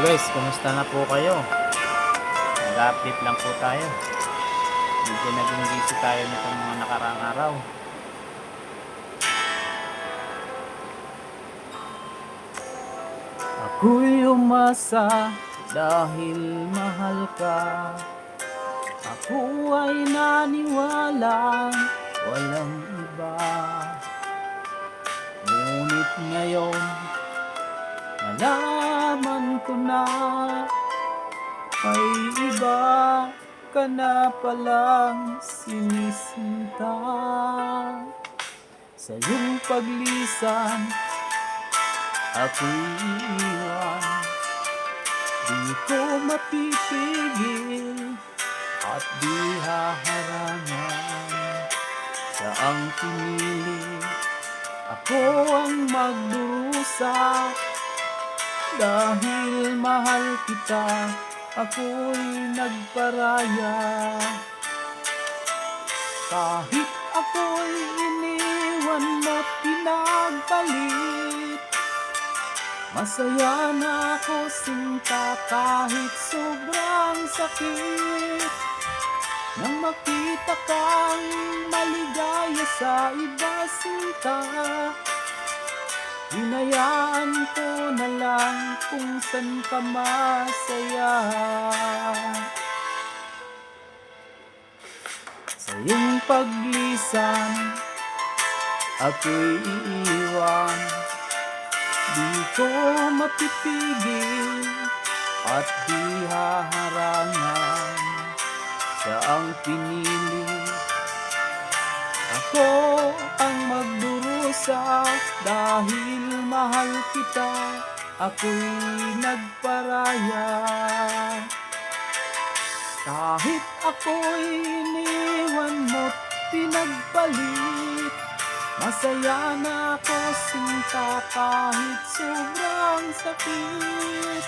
Guys, kumusta na po kayo? Nag-update lang po tayo. Medyo naging busy tayo nitong mga nakaraang araw. Ako'y umasa dahil mahal ka. Ako ay naniwala walang iba. Ngunit ngayon nalaman ko na ay iba ka na palang sinisinta. Sa iyong paglisan ako'y iiwan. Di ko mapipigil at di haharangan. Saang pinili ako ang magdurusa. Dahil mahal kita, ako'y nagparaya. Kahit ako'y iniwan mo't pinagpalit, masaya na ako sinta kahit sobrang sakit. Nang makita kang maligaya sa iba sinta, hinayaan ko na lang kung saan ka masaya. Sa iyong paglisan ako'y iiwan. Di ko mapipigil at di haharangan. Siya ang pinili, ako ang magdurusa. Dahil mahal kita, ako'y nagparaya. Kahit ako'y iniwan mo't pinagpalit, masaya na ako sinta kahit sobrang sakit.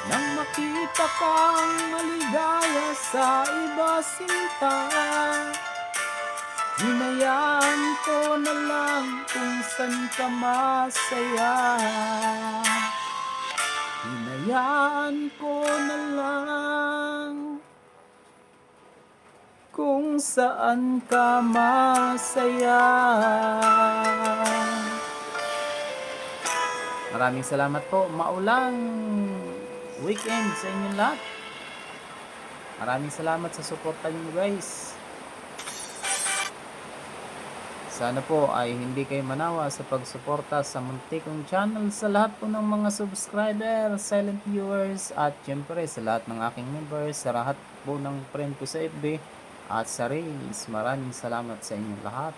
Nang makita kang maligaya sa iba sinta, hinayaan ko na lang kung saan ka masaya. Hinayaan ko na lang kung saan ka masaya. Maraming salamat po. Maulang weekend sa inyong lahat. Maraming salamat sa suporta niyo guys. Sana po ay hindi kayo manawa sa pagsuporta sa muntik kong channel, sa lahat po ng mga subscriber, silent viewers, at syempre sa lahat ng aking members, sa lahat po ng friend ko sa FB at sa Reels. Maraming salamat sa inyong lahat.